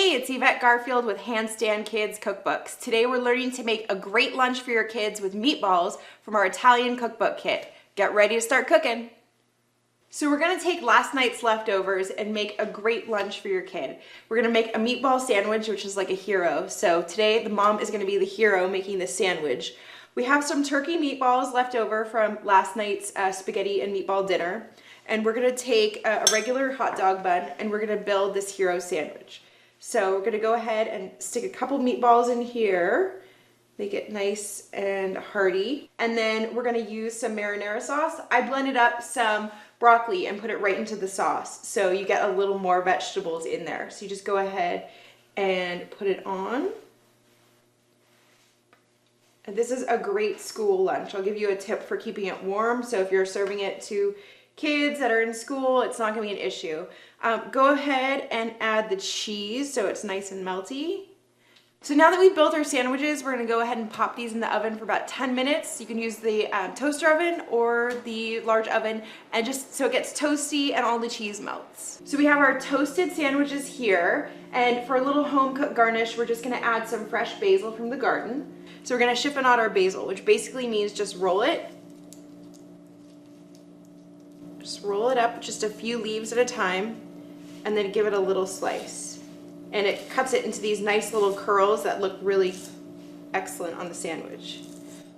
Hey, it's Yvette Garfield with Handstand Kids Cookbooks. Today we're learning to make a great lunch for your kids with meatballs from our Italian cookbook kit. Get ready to start cooking. So we're gonna take last night's leftovers and make a great lunch for your kid. We're gonna make a meatball sandwich, which is like a hero. So today the mom is gonna be the hero making the sandwich. We have some turkey meatballs left over from last night's spaghetti and meatball dinner. And we're gonna take a regular hot dog bun and we're gonna build this hero sandwich. So we're gonna go ahead and stick a couple meatballs in here, make it nice and hearty. And then we're gonna use some marinara sauce. I blended up some broccoli and put it right into the sauce, so you get a little more vegetables in there. So you just go ahead and put it on. And this is a great school lunch. I'll give you a tip for keeping it warm. So if you're serving it to kids that are in school, it's not gonna be an issue. Go ahead and add the cheese so it's nice and melty. So now that we've built our sandwiches, we're gonna go ahead and pop these in the oven for about 10 minutes. You can use the toaster oven or the large oven, and just so it gets toasty and all the cheese melts. So we have our toasted sandwiches here, and for a little home cooked garnish, we're just gonna add some fresh basil from the garden. So we're gonna chiffonade our basil, which basically means just roll it. Just roll it up just a few leaves at a time, and then give it a little slice. And it cuts it into these nice little curls that look really excellent on the sandwich.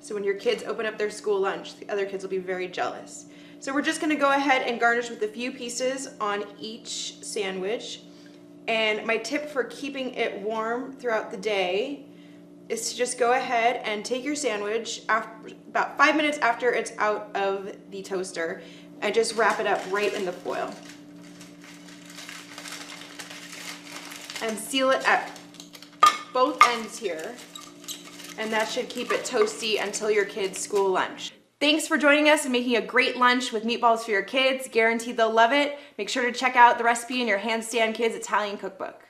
So when your kids open up their school lunch, the other kids will be very jealous. So we're just gonna go ahead and garnish with a few pieces on each sandwich. And my tip for keeping it warm throughout the day is to just go ahead and take your sandwich about 5 minutes after it's out of the toaster and just wrap it up right in the foil. And seal it at both ends here. And that should keep it toasty until your kids' school lunch. Thanks for joining us and making a great lunch with meatballs for your kids. Guaranteed they'll love it. Make sure to check out the recipe in your Handstand Kids Italian cookbook.